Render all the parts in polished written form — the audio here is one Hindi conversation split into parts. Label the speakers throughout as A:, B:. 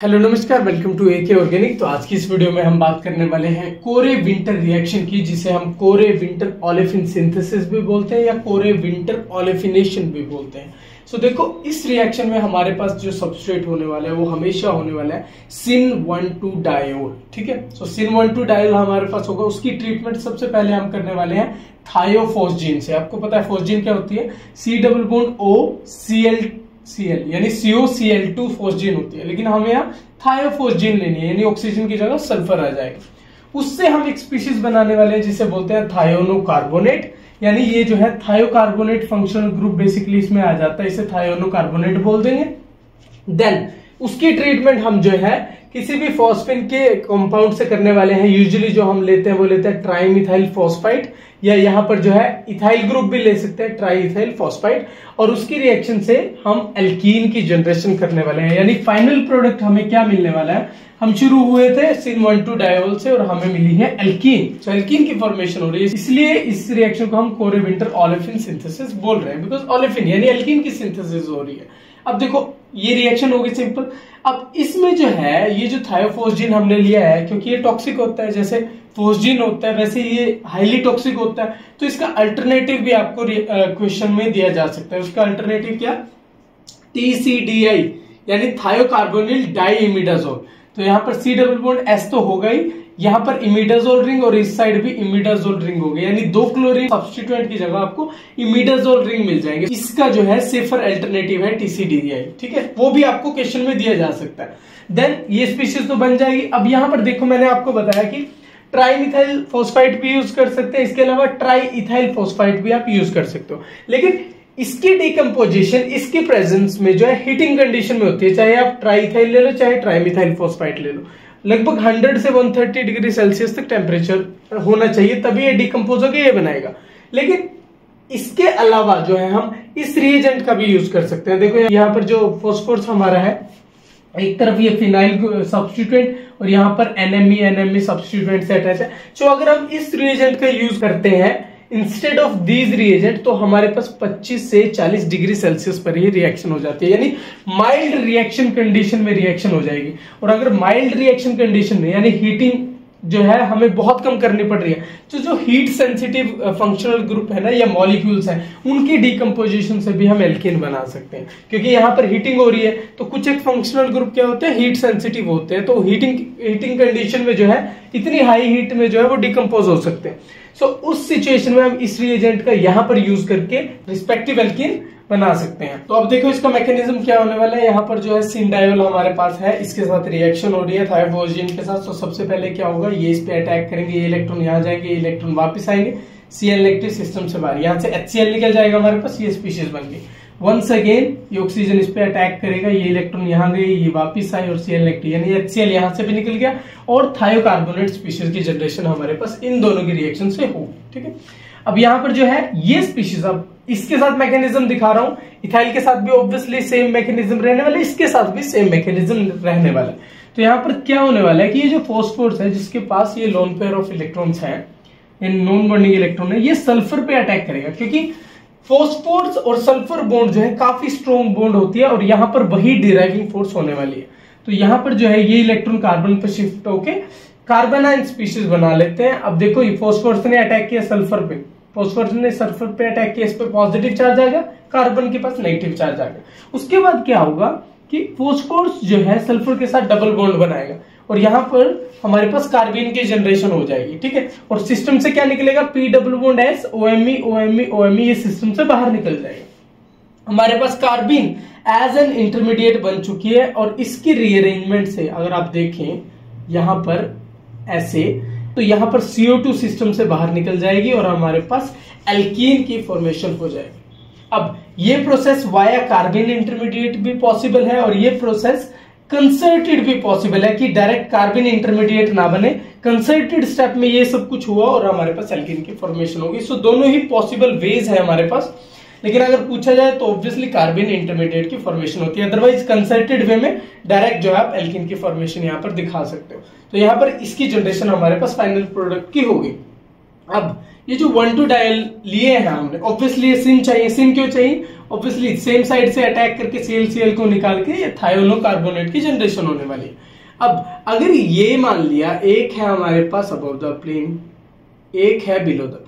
A: हेलो नमस्कार, वेलकम टू एके ऑर्गेनिक। तो आज की इस वीडियो में हम बात करने वाले हैं कोरे विंटर रिएक्शन की, जिसे हम कोरे विंटर ओलेफिन सिंथेसिस भी बोलते हैं या कोरे विंटर ओलेफिनेशन भी बोलते हैं। सो देखो, इस रिएक्शन में हमारे पास जो सबस्ट्रेट होने वाला है वो हमेशा होने वाला है sin-1,2 डायोल। ठीक है, सो sin-1,2 डायोल हमारे पास होगा। उसकी ट्रीटमेंट सबसे पहले हम करने वाले हैं थायोफॉस्जीन से। आपको पता है फॉस्जीन क्या होती है? C+O Cl यानी COCl2 फॉस्जीन होती है, लेकिन हमें यहाँ थायोफॉस्जीन लेनी है, यानी ऑक्सीजन की जगह सल्फर आ जाएगा। उससे हम एक स्पीशीज बनाने वाले हैं जिसे बोलते हैं थायोनोकार्बोनेट, यानी ये जो है थायोकार्बोनेट फंक्शनल ग्रुप बेसिकली इसमें आ जाता है, इसे थायोनोकार्बोनेट बोल देंगे। देन उसकी ट्रीटमेंट हम जो है किसी भी फॉस्फेन के कंपाउंड से करने वाले हैं। यूजुअली जो हम लेते हैं वो लेते हैं ट्राइमिथाइल फॉस्फाइड, या यहाँ पर जो है इथाइल ग्रुप भी ले सकते हैं, ट्राई इथाइल फॉस्फाइड, और उसकी रिएक्शन से हम एल्कीन की जनरेशन करने वाले हैं। यानी फाइनल प्रोडक्ट हमें क्या मिलने वाला है? हम शुरू हुए थे sin-1,2 डायोल से और हमें मिली है एल्कीन। तो एल्कीन की फॉर्मेशन हो रही है, इसलिए इस रिएक्शन को हम कोरे विंटर ओलेफिन सिंथेसिस बोल रहे हैं, बिकॉज ओलेफिन यानी एल्कीन की सिंथेसिस हो रही है। अब देखो, ये रिएक्शन होगी सिंपल। अब इसमें जो है ये जो थायोफॉस्जीन हमने लिया है, क्योंकि ये टॉक्सिक होता है, जैसे फोस्जीन होता है वैसे ये हाईली टॉक्सिक होता है, तो इसका अल्टरनेटिव भी आपको क्वेश्चन में दिया जा सकता है। उसका अल्टरनेटिव क्या? TCDI यानी थायोकार्बोनिल डाइइमिडाजोल। तो यहाँ पर C+S तो होगा ही, यहाँ पर इमिडाजोल रिंग और इस साइड भी इमिडाजोल रिंग हो गई, यानी 2 क्लोरीन सब्स्टिट्यूएंट की जगह आपको इमिडाजोल रिंग मिल जाएंगे। इसका जो है सेफर अल्टरनेटिव है TCDI। ठीक है, वो भी आपको क्वेश्चन में दिया जा सकता है। देन ये स्पीशीज तो बन जाएगी। अब यहाँ पर देखो, मैंने आपको बताया कि ट्राइमिथाइल फॉस्फाइड भी यूज कर सकते हैं, इसके अलावा ट्राई इथाइल फॉस्फाइड भी आप यूज कर सकते हो, लेकिन इसकी डिकम्पोजिशन इसकी प्रेजेंस में जो है हीटिंग कंडीशन में होती है। चाहे आप ट्राई इथाइल ले लो, चाहे ट्राइमिथाइल फॉस्फाइड ले लो, लगभग 100 से 130 डिग्री सेल्सियस तक टेम्परेचर होना चाहिए, तभी ये डिकम्पोज होकर ये बनाएगा। लेकिन इसके अलावा जो है हम इस रिएजेंट का भी यूज कर सकते हैं। देखो यहाँ पर जो फॉस्फोरस हमारा है, एक तरफ ये फिनाइल सब्स्टिट्यूएंट और यहाँ पर NMe सब्स्टिट्यूएंट से अटैच है। तो अगर हम इस रिएजेंट का यूज करते हैं इंस्टेड ऑफ दीज रिएजेंट, तो हमारे पास 25 से 40 डिग्री सेल्सियस पर ही रिएक्शन हो जाती है, यानी माइल्ड रिएक्शन कंडीशन में रिएक्शन हो जाएगी। और अगर माइल्ड रिएक्शन कंडीशन में यानी हीटिंग जो है हमें बहुत कम करनी पड़ रही है, तो जो हीट सेंसिटिव फंक्शनल ग्रुप है ना या मॉलिक्यूल्स हैं, उनकी डिकम्पोजिशन से भी हम एल्कीन बना सकते हैं। क्योंकि यहाँ पर हीटिंग हो रही है, तो कुछ एक फंक्शनल ग्रुप क्या होते हैं? हीट सेंसिटिव होते हैं, तो हीटिंग कंडीशन में जो है इतनी हाई हीट में जो है वो डिकम्पोज हो सकते हैं। सो उस सिचुएशन में हम इस रिएजेंट का यहाँ पर यूज करके रिस्पेक्टिव एल्कीन बना सकते हैं। तो अब देखो इसका मैकेनिज्म क्या होने वाला है। यहाँ पर जो है sin-डायोल हमारे पास है, इसके साथ रिएक्शन हो रही है थायोफॉस्जीन के साथ। तो सबसे पहले क्या होगा, ये इस पे अटैक करेंगे, ये इलेक्ट्रॉन यहाँ जाएंगे, ये इलेक्ट्रॉन वापस आएंगे Cl नेगेटिव सिस्टम से बाहर, यहाँ से HCl निकल जाएगा हमारे पास, ये स्पीशीज बन गई। वंस अगेन ये ऑक्सीजन इस पे अटैक करेगा, ये इलेक्ट्रॉन यहाँ गए, ये वापिस आए और Cl नेगेटिव यानी HCl यहाँ से भी निकल गया, और थायोकार्बोनेट स्पीशीज की जनरेशन हमारे पास इन दोनों की रिएक्शन से होगी। ठीक है, अब यहाँ पर जो है ये स्पीशीज, अब इसके साथ मैकेनिज्म दिखा रहा हूं, इथाइल के साथ भी ऑब्वियसली सेम मैकेनिज्म रहने वाला है, इसके साथ भी सेम मैकेनिज्म रहने वाला है। तो यहाँ पर क्या होने वाला है कि ये जो फॉस्फोरस है जिसके पास ये लोन पेयर ऑफ इलेक्ट्रॉन्स है, ये नॉन बॉन्डिंग इलेक्ट्रॉन है, ये सल्फर पे अटैक करेगा, क्योंकि फॉस्फोरस और सल्फर बॉन्ड जो है काफी स्ट्रॉन्ग बॉन्ड होती है और यहाँ पर वही डिराइविंग फोर्स होने वाली है। तो यहाँ पर जो है ये इलेक्ट्रॉन कार्बन पर शिफ्ट होके कार्बोनाइन स्पीशीज बना लेते हैं। अब देखो ये फॉस्फोरस ने अटैक किया सल्फर पे, फॉस्फोरस ने सल्फर पे अटैक किया, इस पे पॉजिटिव चार्ज आएगा, कार्बन के पास नेगेटिव चार्ज आएगा। उसके बाद क्या होगा कि फॉस्फोरस जो है सल्फर के साथ डबल बॉन्ड बनाएगा और यहाँ पर हमारे पास कार्बन की जनरेशन हो जाएगी। ठीक है, और सिस्टम से क्या निकलेगा? P+S OMe ये सिस्टम से बाहर निकल जाएगा। हमारे पास कार्बन एज एन इंटरमीडिएट बन चुकी है, और इसकी रीअरेंजमेंट से अगर आप देखें यहाँ पर ऐसे, तो यहाँ पर CO2 सिस्टम से बाहर निकल जाएगी और हमारे पास एल्कीन की फॉर्मेशन हो जाएगी। अब ये प्रोसेस वाया कार्बन इंटरमीडिएट भी पॉसिबल है, और ये प्रोसेस कंसर्टेड भी पॉसिबल है कि डायरेक्ट कार्बन इंटरमीडिएट ना बने, कंसर्टेड स्टेप में ये सब कुछ हुआ और हमारे पास एल्कीन की फॉर्मेशन होगी। सो दोनों ही पॉसिबल वेज है हमारे पास, लेकिन अगर पूछा जाए तो ऑब्वियसली कार्बन इंटरमीडिएट की फॉर्मेशन होती है, अदरवाइज कंसर्टेड वे में डायरेक्ट जो है आप एल्कीन की फॉर्मेशन यहाँ पर दिखा सकते हो। तो यहाँ पर इसकी जनरेशन हमारे पास फाइनल प्रोडक्ट की होगी। अब ये जो 1,2 डायल लिए हैं हमने, ऑब्वियसली सिन चाहिए। सिन क्यों चाहिए? ऑब्वियसली सेम साइड से अटैक करके ClCl को निकाल के ये थायोनोकार्बोनेट की जनरेशन होने वाली है। अब अगर ये मान लिया एक है हमारे पास अबव द प्लेन, एक है बिलो द प्लेन।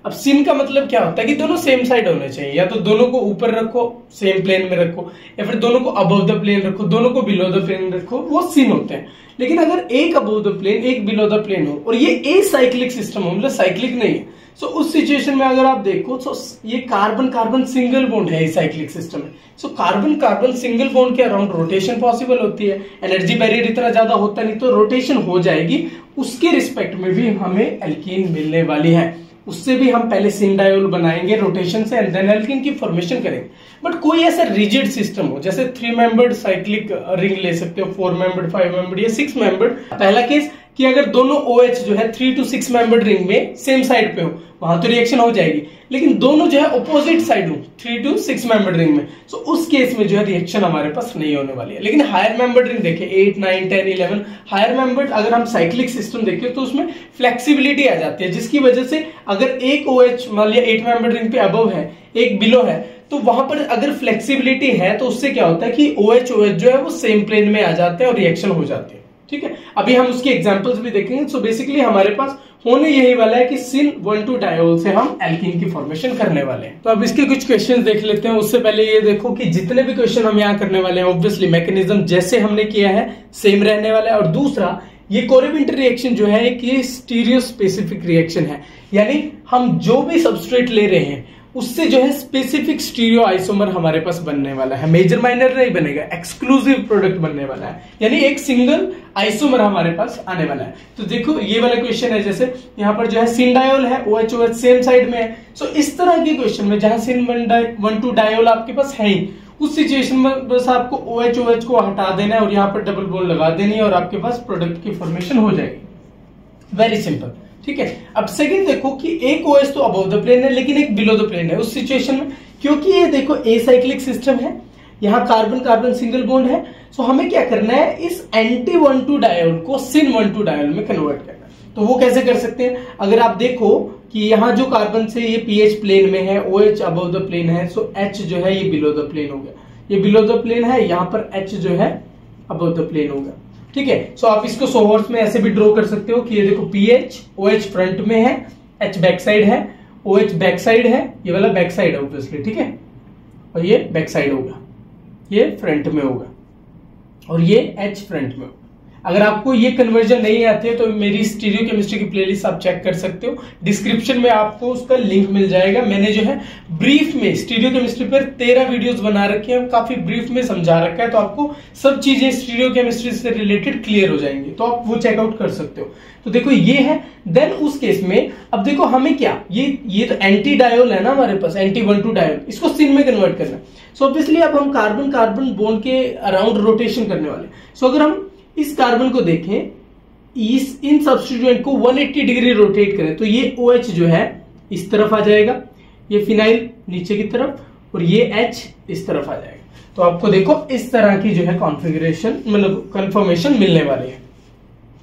A: अब सिन का मतलब क्या होता है कि दोनों सेम साइड होने चाहिए, या तो दोनों को ऊपर रखो सेम प्लेन में रखो, या फिर दोनों को अबव द प्लेन रखो, दोनों को बिलो द प्लेन रखो, वो सिन होते हैं। लेकिन अगर एक अबव द प्लेन एक बिलो द प्लेन हो और ये एसाइक्लिक सिस्टम हो, मतलब साइक्लिक नहीं है, सो उस सिचुएशन में अगर आप देखो तो ये कार्बन कार्बन सिंगल बॉन्ड है एसाइक्लिक सिस्टम में। So carbon carbon single bond के अराउंड रोटेशन पॉसिबल होती है, एनर्जी बैरियर इतना ज्यादा होता नहीं, तो रोटेशन हो जाएगी। उसके रिस्पेक्ट में भी हमें एल्कीन मिलने वाली है। उससे भी हम पहले सिन डायोल बनाएंगे रोटेशन से एंड देन एल्कीन की फॉर्मेशन करेंगे। बट कोई ऐसा रिजिड सिस्टम हो, जैसे 3 मेंबर्ड साइक्लिक रिंग ले सकते हो, 4 मेंबर्ड, 5 मेंबर्ड या 6 मेंबर्ड। पहला केस कि अगर दोनों OH जो है 3 to 6 मेंबर्ड रिंग में सेम साइड पे हो, वहां तो रिएक्शन हो जाएगी। लेकिन दोनों जो है अपोजिट साइड हो 3 to 6 मेंबर्ड रिंग में, सो उस केस में जो है रिएक्शन हमारे पास नहीं होने वाली है। लेकिन हायर मेंबर्ड रिंग देखें 8, 9, 10, 11 हायर मेंबर्ड, अगर हम साइक्लिक सिस्टम देखें तो उसमें फ्लेक्सिबिलिटी आ जाती है, जिसकी वजह से अगर एक OH मान लिया 8 मेंबर्ड रिंग पे अबव है, एक बिलो है, तो वहां पर अगर फ्लेक्सिबिलिटी है तो उससे क्या होता है कि OH जो है वो सेम प्लेन में आ जाते हैं और रिएक्शन हो जाती है। ठीक है, अभी हम उसके एग्जांपल्स भी देखेंगे। सो बेसिकली हमारे पास होने यही वाला है कि सिन 1,2 डायोल से हम एल्कीन की फॉर्मेशन करने वाले हैं। तो अब इसके कुछ क्वेश्चंस देख लेते हैं। उससे पहले ये देखो कि जितने भी क्वेश्चन हम यहाँ करने वाले हैं, ऑब्वियसली मैकेनिज्म जैसे हमने किया है सेम रहने वाला है। और दूसरा, ये कोरेबिंटर रिएक्शन जो है कि स्टीरियो स्पेसिफिक रिएक्शन है, यानी हम जो भी सबस्ट्रेट ले रहे हैं उससे जो है स्पेसिफिक स्टीरियो आइसोमर हमारे पास बनने वाला है। मेजर माइनर नहीं बनेगा, एक्सक्लूसिव प्रोडक्ट बनने वाला है, यानी एक सिंगल आइसोमर हमारे पास आने वाला है। तो देखो ये वाला क्वेश्चन है, जैसे यहाँ पर जो है सिन डायोल है, OH OH सेम साइड में है। सो इस तरह के क्वेश्चन में जहां सिन 1,2 डायोल आपके पास है ही, उस सिचुएशन में बस आपको OH OH को हटा देना है और यहाँ पर डबल बॉन्ड लगा देनी है और आपके पास प्रोडक्ट की फॉर्मेशन हो जाएगी। Very simple. ठीक है, अब सेकंड देखो कि एक OH तो अबव द प्लेन है लेकिन एक बिलो द प्लेन है। उस सिचुएशन में क्योंकि ये देखो एसाइक्लिक सिस्टम है, यहाँ कार्बन कार्बन सिंगल बॉन्ड है, सो हमें क्या करना है, इस एंटी 1,2 डायोल को सिन 1,2 डायोल में कन्वर्ट करना है। तो वो कैसे कर सकते हैं? अगर आप देखो कि यहाँ जो कार्बन से ये pH प्लेन में है, OH अबव द प्लेन है, सो H जो है ये बिलो द प्लेन हो गया, ये बिलो द प्लेन है, यहाँ पर H जो है अबव द प्लेन हो गया। ठीक है, सो आप इसको सोहर्स में ऐसे भी ड्रॉ कर सकते हो कि ये देखो pH, OH फ्रंट में है, H बैक साइड है, OH बैक साइड है, ये वाला बैक साइड है ऑब्वियसली। ठीक है, और ये बैक साइड होगा, ये फ्रंट में होगा और ये H फ्रंट में होगा। अगर आपको ये कन्वर्जन नहीं आती है तो मेरी स्टीरियो केमिस्ट्री की प्लेलिस्ट आप चेक कर सकते हो, डिस्क्रिप्शन में आपको उसका लिंक मिल जाएगा। मैंने जो है ब्रीफ में स्टीरियो केमिस्ट्री पर 13 वीडियोस बना रखे हैं, काफी ब्रीफ में समझा रखा है, तो आपको सब चीजें स्टीरियो केमिस्ट्री से रिलेटेड क्लियर हो जाएंगी, तो आप वो चेकआउट कर सकते हो। तो देखो ये है, देन उस केस में अब देखो हमें क्या, ये तो एंटी डायोल है ना हमारे पास, एंटी 1,2 डायोल, इसको सिन में कन्वर्ट करना है। सो ऑब्वियसली अब हम कार्बन कार्बन बॉन्ड के अराउंड रोटेशन करने वाले। सो अगर हम इस कार्बन को देखें, इन सब्स्टिट्यूएंट को 180 डिग्री रोटेट करें तो ये OH जो है इस तरफ आ जाएगा, ये फिनाइल नीचे की तरफ और ये H इस तरफ आ जाएगा। तो आपको देखो इस तरह की जो है कॉन्फ़िगरेशन मतलब कन्फर्मेशन मिलने वाली है।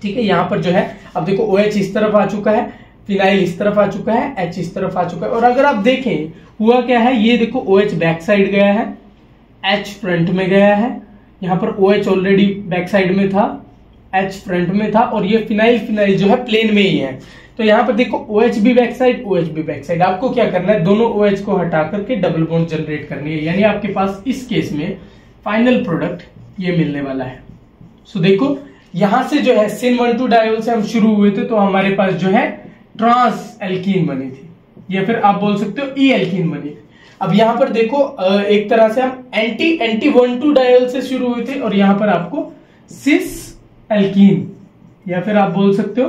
A: ठीक है, यहां पर जो है अब देखो OH इस तरफ आ चुका है, फिनाइल इस तरफ आ चुका है, H इस तरफ आ चुका है। और अगर आप देखें हुआ क्या है, ये देखो OH बैक साइड गया है, H फ्रंट में गया है, यहाँ पर OH ऑलरेडी बैक साइड में था, H फ्रंट में था और ये फिनाइल जो है प्लेन में ही है। तो यहाँ पर देखो OH भी बैक साइड, OH भी बैक साइड। आपको क्या करना है, दोनों OH को हटा करके डबल बॉन्ड जनरेट करनी है, यानी आपके पास इस केस में फाइनल प्रोडक्ट ये मिलने वाला है। सो देखो यहां से जो है सिन 1,2 डायोल से हम शुरू हुए थे, तो हमारे पास जो है ट्रांस एल्कीन बनी थी, या फिर आप बोल सकते हो ई एल्कीन बनी थी। अब यहां पर देखो एक तरह से हम एंटी 1,2 डायोल से शुरू हुए थे और यहां पर आपको सिस एल्कीन या फिर आप बोल सकते हो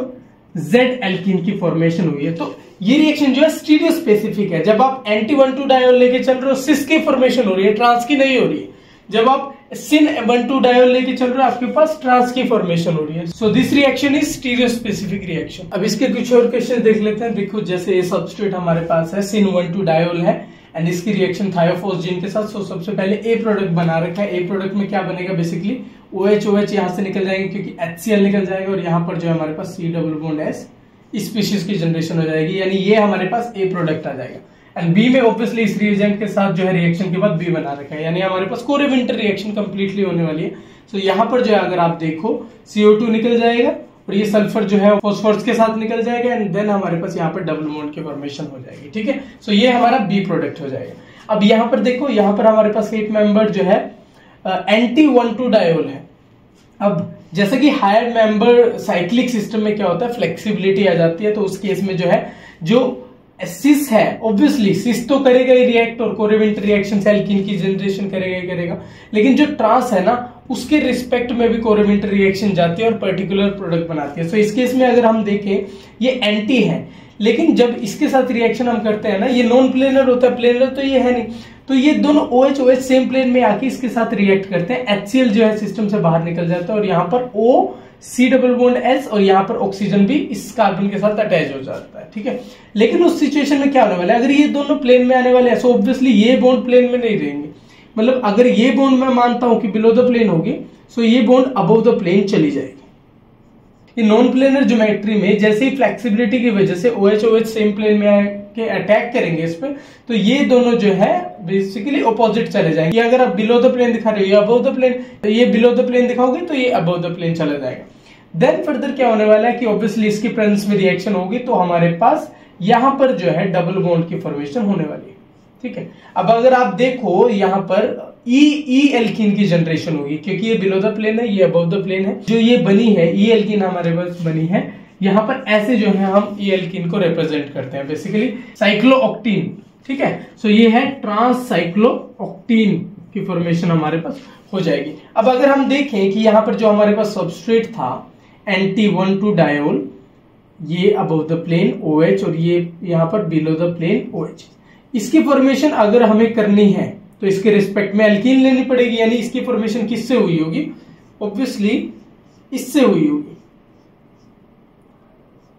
A: जेड एल्कीन की फॉर्मेशन हुई है। तो ये रिएक्शन जो है स्टीरियो स्पेसिफिक है। जब आप एंटी 1,2 डायोल लेके चल रहे हो सिस की फॉर्मेशन हो रही है, ट्रांस की नहीं हो रही है। जब आप सिन 1,2 डायोल लेके चल रहे हो आपके पास ट्रांस की फॉर्मेशन हो रही है। So this reaction is stereo specific reaction. अब इसके कुछ और क्वेश्चन देख लेते हैं। देखो जैसे ये सबस्ट्रेट हमारे पास है, सिन 1,2 डायोल है एंड इसकी रिएक्शन थायोफॉस्जीन के साथ। सो सबसे पहले ए प्रोडक्ट बना रखा है। ए प्रोडक्ट में क्या बनेगा, बेसिकली OH OH यहां से निकल जाएंगे क्योंकि HCl निकल जाएगा और यहाँ पर जो है हमारे पास C double bond S species की जनरेशन हो जाएगी, यानी ये हमारे पास ए प्रोडक्ट आ जाएगा। एंड बी में ऑब्वियसली इस रिएजेंट के साथ जो है रिएक्शन के बाद बी बना रखा है, यानी हमारे पास कोरेविंटर रिएक्शन कंप्लीटली होने वाली है। सो यहाँ पर जो है अगर आप देखो CO2 निकल जाएगा और ये सल्फर जो है फॉस्फोरस के साथ निकल जाएगा एंड देन हमारे पास यहाँ पर डबल बॉन्ड की फॉर्मेशन हो जाएगी। ठीक है, सो ये हमारा बी प्रोडक्ट हो जाएगा। अब यहाँ पर देखो, यहाँ पर हमारे पास 8 मेंबर जो है anti-1,2 डायोल है। अब जैसे कि हायर मेंबर साइक्लिक सिस्टम में क्या होता है, फ्लेक्सिबिलिटी आ जाती है, तो उस केस में जो है जो सिस है ऑब्वियसली सिस तो करेगा ही रिएक्ट और कोरेविंटर रिएक्शन से एल्कीन की जनरेशन करेगा ही करेगा, लेकिन जो ट्रांस है ना उसके रिस्पेक्ट में भी कोरेविंटर रिएक्शन जाती है और पर्टिकुलर प्रोडक्ट बनाती है। सो इस केस में अगर हम देखें ये एंटी है, लेकिन जब इसके साथ रिएक्शन हम करते हैं ना, ये नॉन प्लेनर होता है, प्लेनर तो ये है नहीं, तो ये दोनों OH OH सेम प्लेन में आके इसके साथ रिएक्ट करते हैं। HCl जो है सिस्टम से बाहर निकल जाता है और यहाँ पर OC डबल बॉन्ड S और यहाँ पर ऑक्सीजन भी इस कार्बन के साथ अटैच हो जाता है। ठीक है, लेकिन उस सिचुएशन में क्या होने वाला है, अगर ये दोनों प्लेन में आने वाले हैं सो ऑब्वियसली ये बॉन्ड प्लेन में नहीं रहेंगे। मतलब अगर ये बॉन्ड मैं मानता हूं कि बिलो द प्लेन होगी, सो ये बॉन्ड अबव द प्लेन चली जाएगी। ये नॉन प्लेनर ज्योमेट्री में जैसे ही फ्लेक्सिबिलिटी की वजह से OH OH सेम प्लेन में आके अटैक करेंगे इस पे, तो ये दोनों जो है बेसिकली ऑपोजिट चले जाएंगे। अगर आप बिलो द प्लेन दिखा रहे हो ये अबव द प्लेन, तो ये बिलो द प्लेन दिखाओगे तो ये अबव द प्लेन चला जाएगा। देन फर्दर क्या होने वाला है कि ऑब्वियसली इसकी प्रेजेंस में रिएक्शन होगी तो हमारे पास यहां पर जो है डबल बॉन्ड की फॉर्मेशन होने वाली है। ठीक है, अब अगर आप देखो यहाँ पर ई एल्कीन की जनरेशन होगी, क्योंकि ये बिलो द प्लेन है, ये अबव द प्लेन है। जो ये बनी है ई एल्कीन हमारे पास बनी है, यहाँ पर ऐसे जो है हम ई एल्कीन को रिप्रेजेंट करते हैं बेसिकली साइक्लोऑक्टीन। ठीक है, सो ये है ट्रांस साइक्लोऑक्टीन की फॉर्मेशन हमारे पास हो जाएगी। अब अगर हम देखें कि यहाँ पर जो हमारे पास सबस्ट्रेट था anti-1,2 डायोल, ये अबव द प्लेन OH और ये यहाँ पर बिलो द प्लेन OH, इसकी फॉर्मेशन अगर हमें करनी है तो इसके रिस्पेक्ट में एल्कीन लेनी पड़ेगी, यानी इसकी फॉर्मेशन किससे हुई होगी, ऑब्वियसली इससे हुई होगी,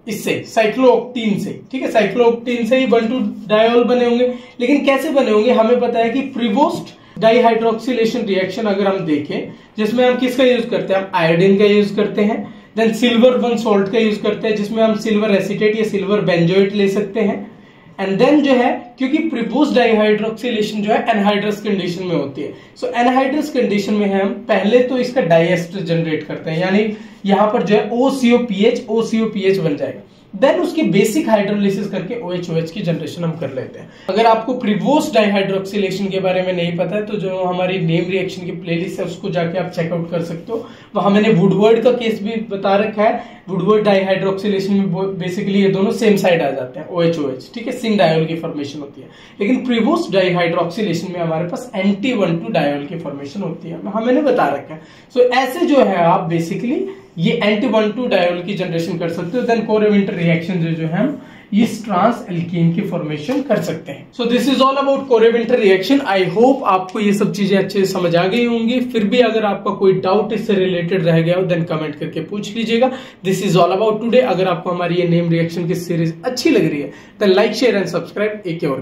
A: इससे साइक्लोऑक्टीन से। ठीक है, साइक्लोऑक्टीन से ही 1,2 डायोल बने होंगे, लेकिन कैसे बने होंगे हमें पता है कि प्रीवोस्ट डाइहाइड्रोक्सिलेशन रिएक्शन अगर हम देखें जिसमें हम किसका यूज करते हैं, हम आयोडीन का यूज करते हैं, देन सिल्वर 1 सॉल्ट का यूज करते हैं जिसमें हम सिल्वर एसीटेट या सिल्वर बेंजोएट ले सकते हैं। एंड देन जो है क्योंकि प्रीपोज डाइहाइड्रोक्सिलेशन जो है एनहाइड्रस कंडीशन में होती है, सो एनहाइड्रस कंडीशन में हम पहले तो इसका डाइएस्टर जनरेट करते हैं, यानी यहां पर जो है OCOPH बन जाएगा। देन उसकी बेसिक हाइड्रोलिसिस करके OH OH की जनरेशन हम कर लेते हैं। अगर आपको प्रीवोस डाइहाइड्रोक्सिलेशन के बारे में नहीं पता है तो जो हमारी नेम रिएक्शन की प्लेलिस्ट है उसको जाके आप चेकआउट कर सकते हो, वहां मैंने वुडवर्ड का केस भी बता रखा है। वुडवर्ड डाइहाइड्रोक्सिलेशन में बेसिकली ये दोनों सेम साइड आ जाते हैं OH OH। ठीक है, सिंग डायोल की फॉर्मेशन होती है, लेकिन प्रीवोस डाइहाइड्रोक्सिलेशन में हमारे पास anti-1,2 डायोल की फॉर्मेशन होती है, मैंने बता रखा है। सो ऐसे जो है आप बेसिकली ये anti-1,2 डायोल की जनरेशन कर सकते हो। देन कोरेविंटर रिएक्शन जो है हम इस ट्रांस एल्कीन की फॉर्मेशन कर सकते हैं। So this is all about Corey Winter reaction. I hope आपको ये सब चीजें अच्छे से समझ आ गई होंगी। फिर भी अगर आपका कोई डाउट इससे रिलेटेड रह गया हो देन कमेंट करके पूछ लीजिएगा। This is all about today. अगर आपको हमारी ये नेम रिएक्शन की सीरीज अच्छी लग रही है then like share and subscribe. एक और